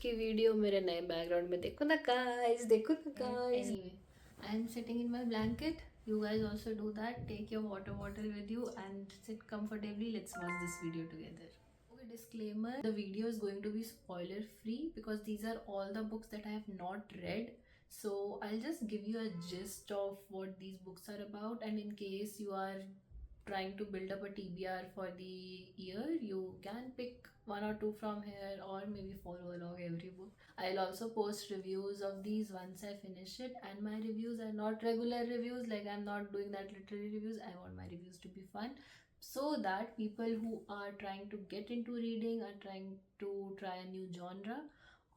की वीडियो मेरे नए बैकग्राउंड में देखो ना गाइस, देखो ना guys. Anyway, I am sitting in my blanket. You guys also do that. Take your water bottle with you and sit comfortably. Let's watch this video together. Okay, disclaimer, the video is going to be spoiler free because these are all the books that I have not read. So I'll just give you a gist of what these books are about, and in case you are trying to build up a TBR for the year, you can pick one or two from here or maybe follow along every book. I'll also post reviews of these once I finish it, and my reviews are not regular reviews, like I'm not doing that literary reviews. I want my reviews to be fun so that people who are trying to get into reading, are trying to try a new genre,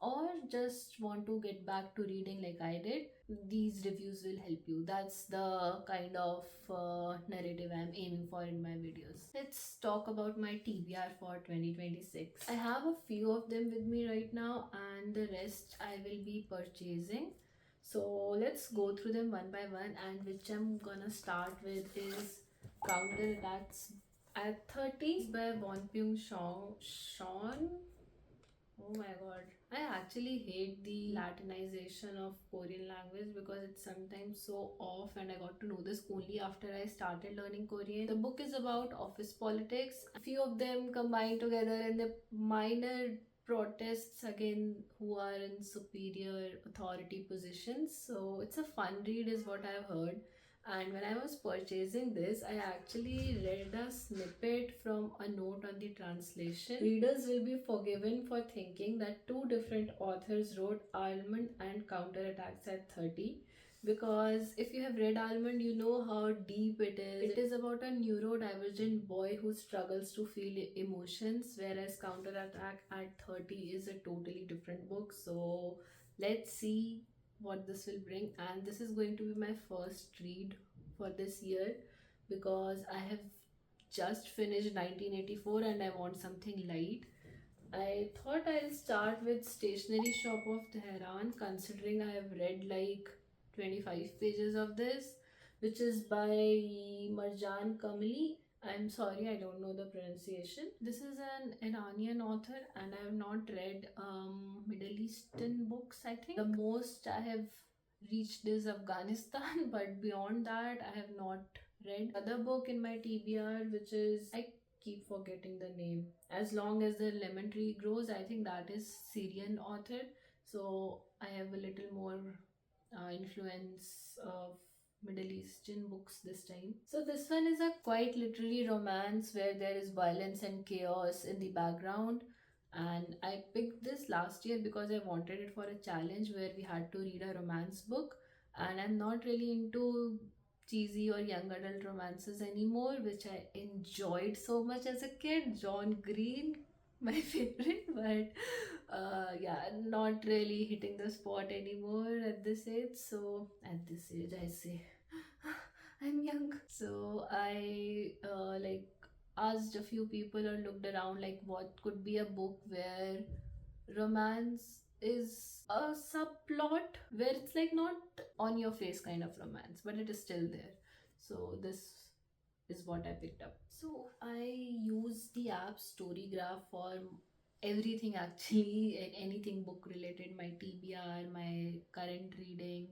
or just want to get back to reading like I did, these reviews will help you. That's the kind of narrative I'm aiming for in my videos. Let's talk about my TBR for 2026. I have a few of them with me right now, and the rest I will be purchasing. So let's go through them one by one, and which I'm gonna start with is Counterattacks at 30 by Won Pyung Sean. Oh my god. I actually hate the Latinization of Korean language because it's sometimes so off, and I got to know this only after I started learning Korean. The book is about office politics. A few of them combine together in the minor protests again who are in superior authority positions. So it's a fun read is what I've heard. And when I was purchasing this, I actually read a snippet from a note on the translation. Readers will be forgiven for thinking that two different authors wrote Almond and Counterattacks at 30, because if you have read Almond, you know how deep it is. It is about a neurodivergent boy who struggles to feel emotions, whereas Counterattack at 30 is a totally different book. So let's see what this will bring, and this is going to be my first read for this year because I have just finished 1984 and I want something light. I thought I'll start with Stationery Shop of Tehran, considering I have read like 25 pages of this, which is by Marjan Kamali. I'm sorry, I don't know the pronunciation. This is an Iranian author, and I have not read Middle Eastern books, I think. The most I have reached is Afghanistan, but beyond that, I have not read. Other book in my TBR, which is, I keep forgetting the name. As Long as the Lemon Tree Grows, I think that is Syrian author. So I have a little more influence of Middle Eastern books this time. So this one is a quite literary romance where there is violence and chaos in the background. And I picked this last year because I wanted it for a challenge where we had to read a romance book. And I'm not really into cheesy or young adult romances anymore, which I enjoyed so much as a kid. John Green, my favorite, but yeah, not really hitting the spot anymore at this age. So, at this age, I say, I'm young. So, I like asked a few people or looked around like what could be a book where romance is a subplot, where it's like not on your face kind of romance, but it is still there. So this is what I picked up. So I use the app Storygraph for everything actually, and anything book related, my TBR, my current reading,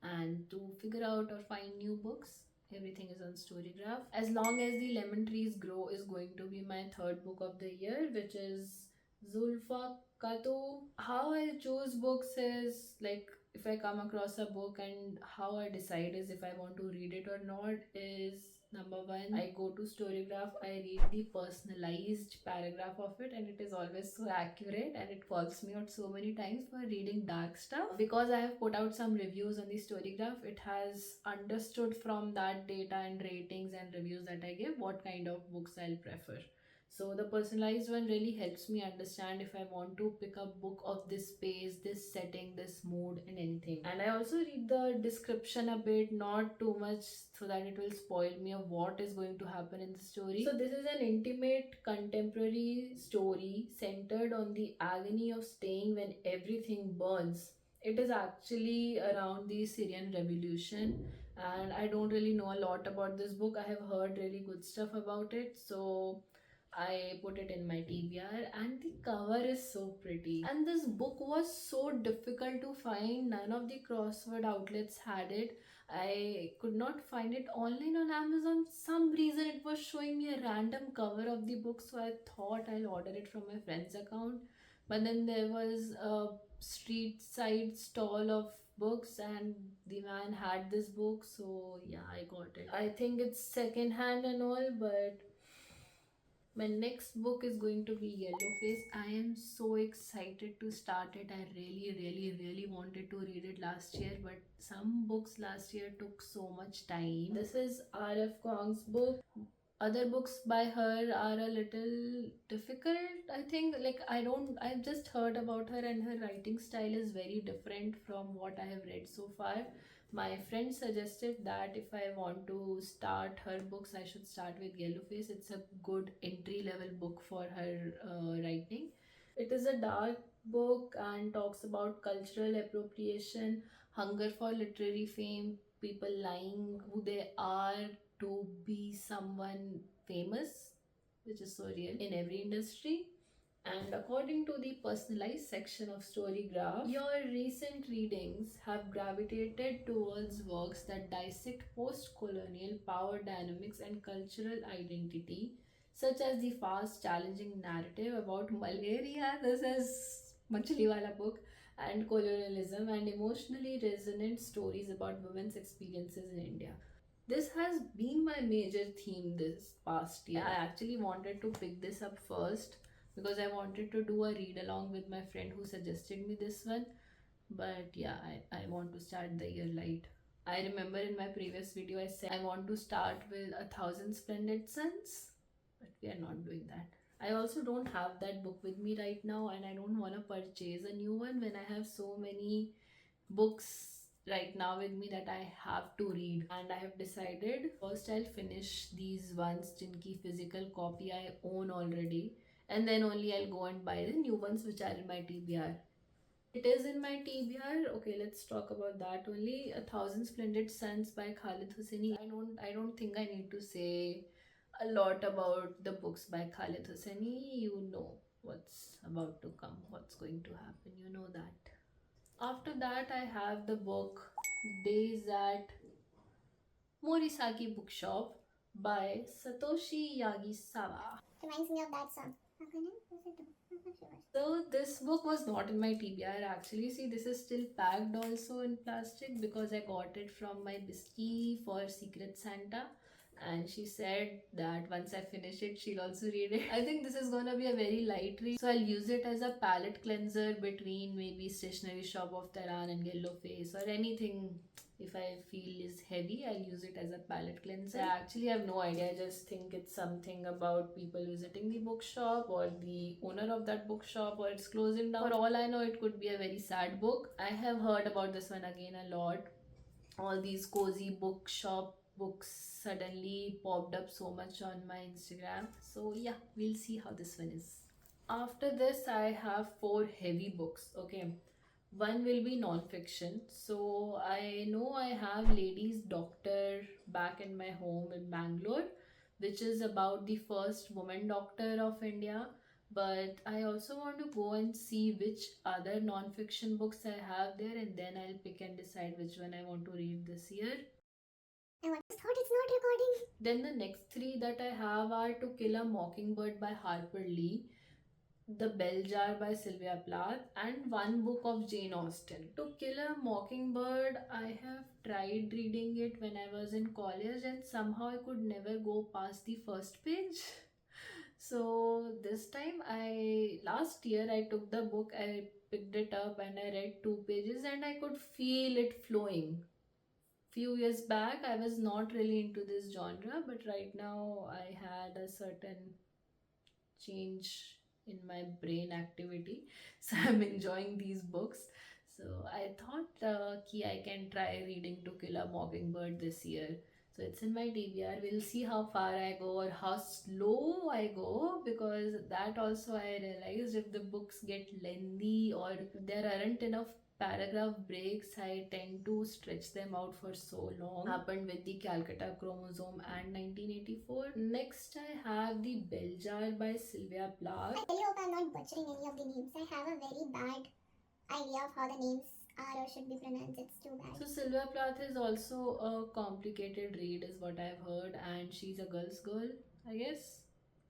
and to figure out or find new books. Everything is on Storygraph. As Long as the Lemon Trees Grow is going to be my third book of the year, which is Zulfa Kato. How I choose books is like, if I come across a book, and how I decide is if I want to read it or not is, number one, I go to Storygraph, I read the personalized paragraph of it, and it is always so accurate, and it calls me out so many times for reading dark stuff. Because I have put out some reviews on the Storygraph, it has understood from that data and ratings and reviews that I give what kind of books I'll prefer. So the personalized one really helps me understand if I want to pick up book of this space, this setting, this mood, and anything. And I also read the description a bit, not too much, so that it will spoil me of what is going to happen in the story. So this is an intimate contemporary story centered on the agony of staying when everything burns. It is actually around the Syrian revolution, and I don't really know a lot about this book. I have heard really good stuff about it, so I put it in my TBR. And the cover is so pretty. And this book was so difficult to find. None of the crossword outlets had it. I could not find it online on Amazon. Some reason it was showing me a random cover of the book, so I thought I'll order it from my friend's account. But then there was a street side stall of books and the man had this book, so yeah, I got it. I think it's second hand and all, but my next book is going to be Yellowface. I am so excited to start it. I really wanted to read it last year, but some books last year took so much time. This is R.F. Kuang's book. Other books by her are a little difficult, I think. Like, I've just heard about her, and her writing style is very different from what I have read so far. My friend suggested that if I want to start her books, I should start with Yellowface. It's a good entry level book for her writing. It is a dark book and talks about cultural appropriation, hunger for literary fame, people lying who they are to be someone famous, which is so real in every industry. And according to the personalized section of Storygraph, your recent readings have gravitated towards works that dissect post colonial power dynamics and cultural identity, such as the fast, challenging narrative about malaria. This is Machliwala book. And colonialism, and emotionally resonant stories about women's experiences in India. This has been my major theme this past year. I actually wanted to pick this up first because I wanted to do a read along with my friend who suggested me this one. But yeah, I want to start the year light. I remember in my previous video I said I want to start with A Thousand Splendid Suns, but we are not doing that. I also don't have that book with me right now, and I don't want to purchase a new one when I have so many books right now with me that I have to read. And I have decided first I'll finish these ones jinki physical copy I own already, and then only I'll go and buy the new ones which are in my TBR. It is in my TBR. Okay, let's talk about that only. A Thousand Splendid Suns by Khalid Hosseini. I don't think I need to say a lot about the books by Khalid Hosseini. You know what's about to come, what's going to happen. You know that. After that, I have the book Days at Morisaki Bookshop by Satoshi Yagisawa. Reminds me of that song. So this book was not in my TBR actually. See, this is still packed also in plastic because I got it from my bestie for Secret Santa. And she said that once I finish it, she'll also read it. I think this is gonna be a very light read. So I'll use it as a palette cleanser between maybe Stationery Shop of Tehran and Yellowface or anything. If I feel is heavy, I'll use it as a palette cleanser. I actually have no idea. I just think it's something about people visiting the bookshop or the owner of that bookshop or it's closing down. For all I know, it could be a very sad book. I have heard about this one again a lot. All these cozy bookshop books suddenly popped up so much on my Instagram. So yeah, we'll see how this one is. After this, I have four heavy books. Okay, one will be non-fiction. So I know I have Ladies Doctor back in my home in Bangalore, which is about the first woman doctor of India. But I also want to go and see which other non-fiction books I have there, and then I'll pick and decide which one I want to read this year. I just thought it's not recording. Then the next three that I have are To Kill a Mockingbird by Harper Lee, The Bell Jar by Sylvia Plath, and one book of Jane Austen. To Kill a Mockingbird, I have tried reading it when I was in college and somehow I could never go past the first page. So this time last year I took the book, I picked it up and I read two pages and I could feel it flowing. Few years back I was not really into this genre, but right now I had a certain change in my brain activity, so I'm enjoying these books. So I thought I can try reading To Kill a Mockingbird this year. So it's in my TBR. We'll see how far I go or how slow I go, because that also I realized, if the books get lengthy or there aren't enough paragraph breaks, I tend to stretch them out for so long. Happened with the Calcutta Chromosome and 1984. Next, I have the Bell Jar by Sylvia Plath. I really hope I'm not butchering any of the names. I have a very bad idea of how the names are or should be pronounced. It's too bad. So Sylvia Plath is also a complicated read, is what I've heard, and she's a girl's girl, I guess.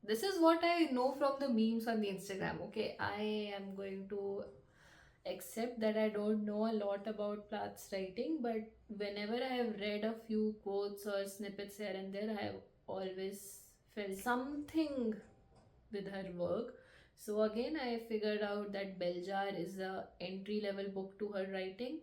This is what I know from the memes on the Instagram. Okay, I am going to accept that I don't know a lot about Plath's writing, but whenever I have read a few quotes or snippets here and there, I have always felt something with her work. So again, I figured out that Bell Jar is a entry level book to her writing.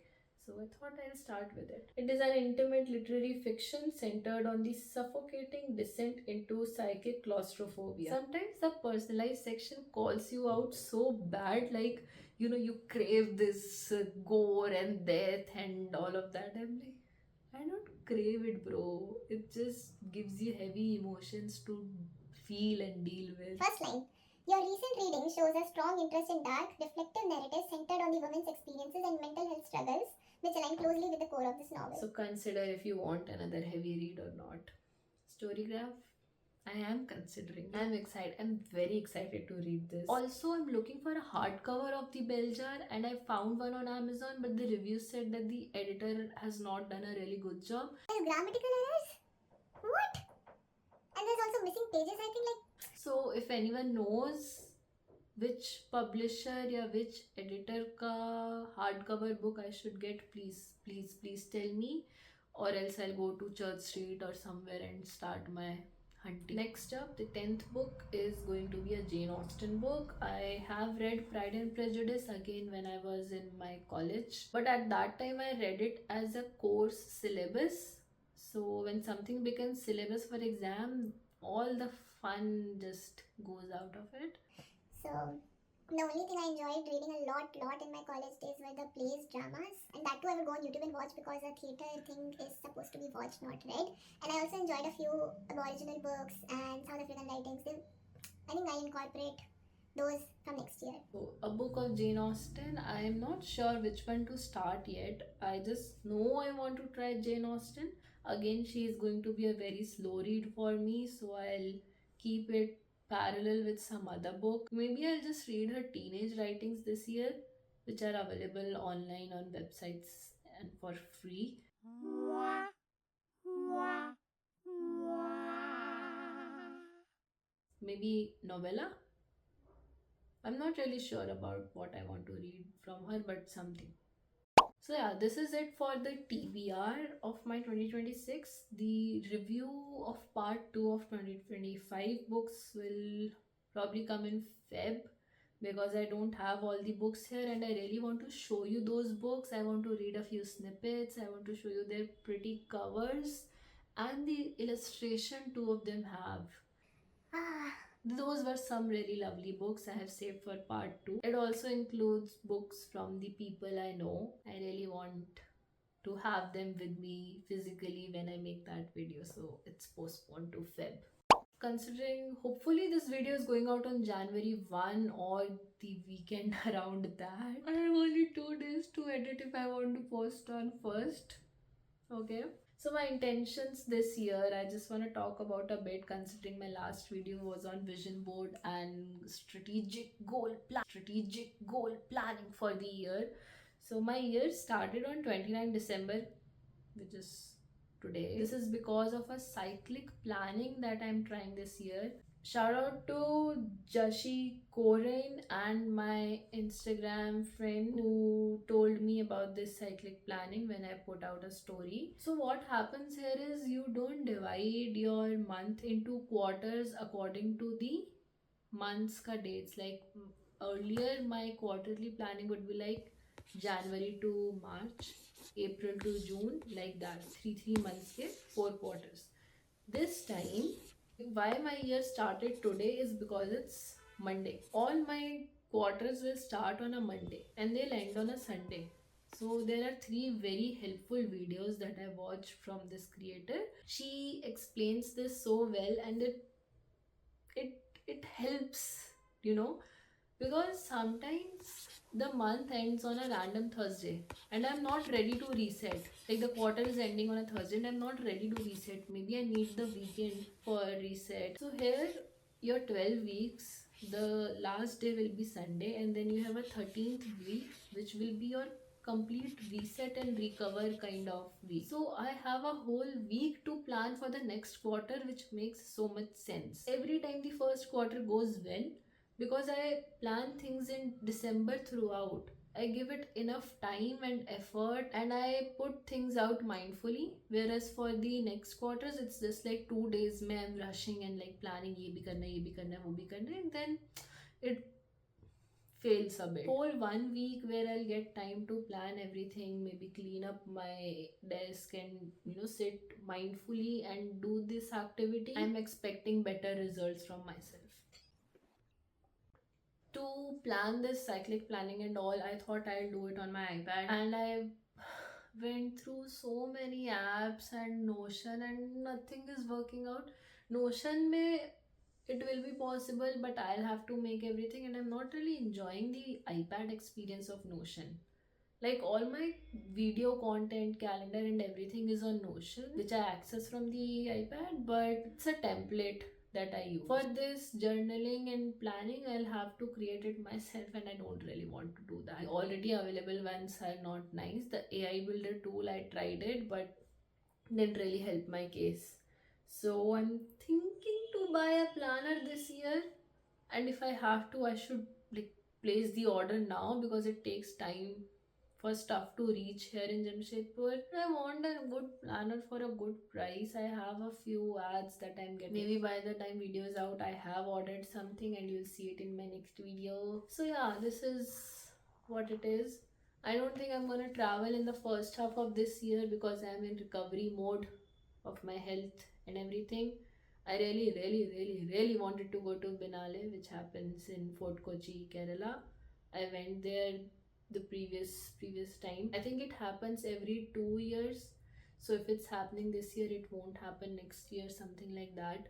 So I thought I'll start with it. It is an intimate literary fiction centered on the suffocating descent into psychic claustrophobia. Sometimes the personalized section calls you out so bad, like, you know, you crave this gore and death and all of that. I'm like, I don't crave it, bro. It just gives you heavy emotions to feel and deal with. First line. Your recent reading shows a strong interest in dark, reflective narratives centered on the woman's experiences and mental health struggles, which align closely with the core of this novel. So consider if you want another heavy read or not. Storygraph, I am considering. I'm excited. I'm very excited to read this. Also, I'm looking for a hardcover of the Bell Jar, and I found one on Amazon, but the reviews said that the editor has not done a really good job. There's grammatical errors? What? And there's also missing pages, I think, like. So if anyone knows which publisher या which editor का hardcover book I should get, please tell me, or else I'll go to Church Street or somewhere and start my hunting. Next up, the 10th book is going to be a Jane Austen book. I have read Pride and Prejudice again when I was in my college, but at that time I read it as a course syllabus. So when something becomes syllabus for exam, all the fun just goes out of it. So, the only thing I enjoyed reading a lot in my college days were the plays, dramas, and that too I would go on YouTube and watch because a theatre thing is supposed to be watched, not read. And I also enjoyed a few Aboriginal books and South African writings. I think I'll incorporate those from next year. So, a book of Jane Austen. I am not sure which one to start yet. I just know I want to try Jane Austen. Again, she is going to be a very slow read for me, so I'll keep it parallel with some other book. Maybe I'll just read her teenage writings this year, which are available online on websites and for free. Maybe novella. I'm not really sure about what I want to read from her, but something. So yeah, this is it for the TBR of my 2026. The review of part 2 of 2025 books will probably come in Feb, because I don't have all the books here and I really want to show you those books. I want to read a few snippets. I want to show you their pretty covers and the illustration two of them have. Those were some really lovely books I have saved for part 2. It also includes books from the people I know. I really want to have them with me physically when I make that video, so it's postponed to Feb. Considering hopefully this video is going out on January 1 or the weekend around that, I have only 2 days to edit if I want to post on 1st. Okay. So my intentions this year, I just want to talk about a bit, considering my last video was on vision board and strategic goal planning for the year. So my year started on 29 December, which is today. This is because of a cyclic planning that I'm trying this year. Shout out to Jashi Koren and my Instagram friend who told me about this cyclic planning when I put out a story. So what happens here is you don't divide your month into quarters according to the months ka dates. Like earlier my quarterly planning would be like January to March, April to June, like that. 3 months ke 4 quarters. This time, why my year started today is because it's Monday. All my quarters will start on a Monday and they'll end on a Sunday. So there are 3 very helpful videos that I watched from this creator. She explains this so well and it helps, you know, because sometimes the month ends on a random Thursday and I'm not ready to reset. Like the quarter is ending on a Thursday and I'm not ready to reset. Maybe I need the weekend for a reset. So here, your 12 weeks, the last day will be Sunday, and then you have a 13th week, which will be your complete reset and recover kind of week. So I have a whole week to plan for the next quarter, which makes so much sense. Every time the first quarter goes well, because I plan things in December throughout. I give it enough time and effort and I put things out mindfully. Whereas for the next quarters, it's just like 2 days mein I'm rushing and like planning ye bhi karna, wo bhi karna, and then it fails a bit. Whole 1 week where I'll get time to plan everything, maybe clean up my desk and sit mindfully and do this activity. I'm expecting better results from myself. To plan this cyclic planning and all, I thought I'll do it on my iPad, and I went through so many apps and Notion, and nothing is working out. Notion may it will be possible, but I'll have to make everything, and I'm not really enjoying the iPad experience of Notion. Like all my video content, calendar, and everything is on Notion, which I access from the iPad, but it's a template that I use. For this journaling and planning, I'll have to create it myself, and I don't really want to do that. The already available ones are not nice. The AI Builder tool, I tried it, but didn't really help my case. So I'm thinking to buy a planner this year, and if I have to, I should like place the order now because it takes time for stuff to reach here in Jamshedpur. I want a good planner for a good price. I have a few ads that I'm getting. Maybe by the time video is out, I have ordered something and you'll see it in my next video. So yeah, this is what it is. I don't think I'm gonna travel in the first half of this year because I'm in recovery mode of my health and everything. I really wanted to go to Binale, which happens in Fort Kochi, Kerala. I went there the previous time. I think it happens every 2 years. So if it's happening this year, it won't happen next year, something like that.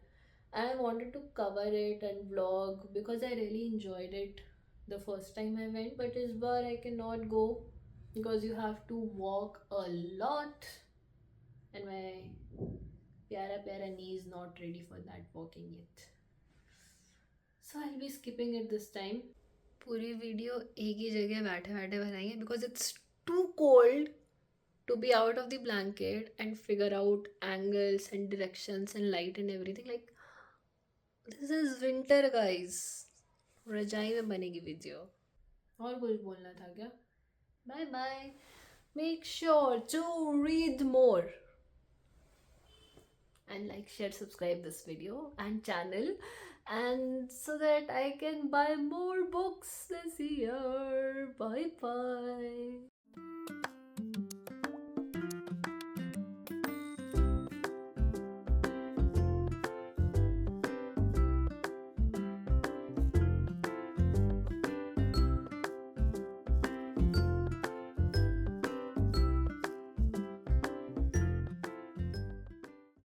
And I wanted to cover it and vlog because I really enjoyed it the first time I went. But this bar I cannot go because you have to walk a lot, and my pyara knee is not ready for that walking yet. So I'll be skipping it this time. पूरी video एक ही जगह बैठे बैठे बनाएंगे because it's too cold to be out of the blanket and figure out angles and directions and light and everything. Like, this is winter, guys. रजाई में बनेगी video. और कुछ बोलना था क्या? Bye bye. Make sure to read more and like, share, subscribe this video and channel, and so that I can buy more books this year. Bye bye.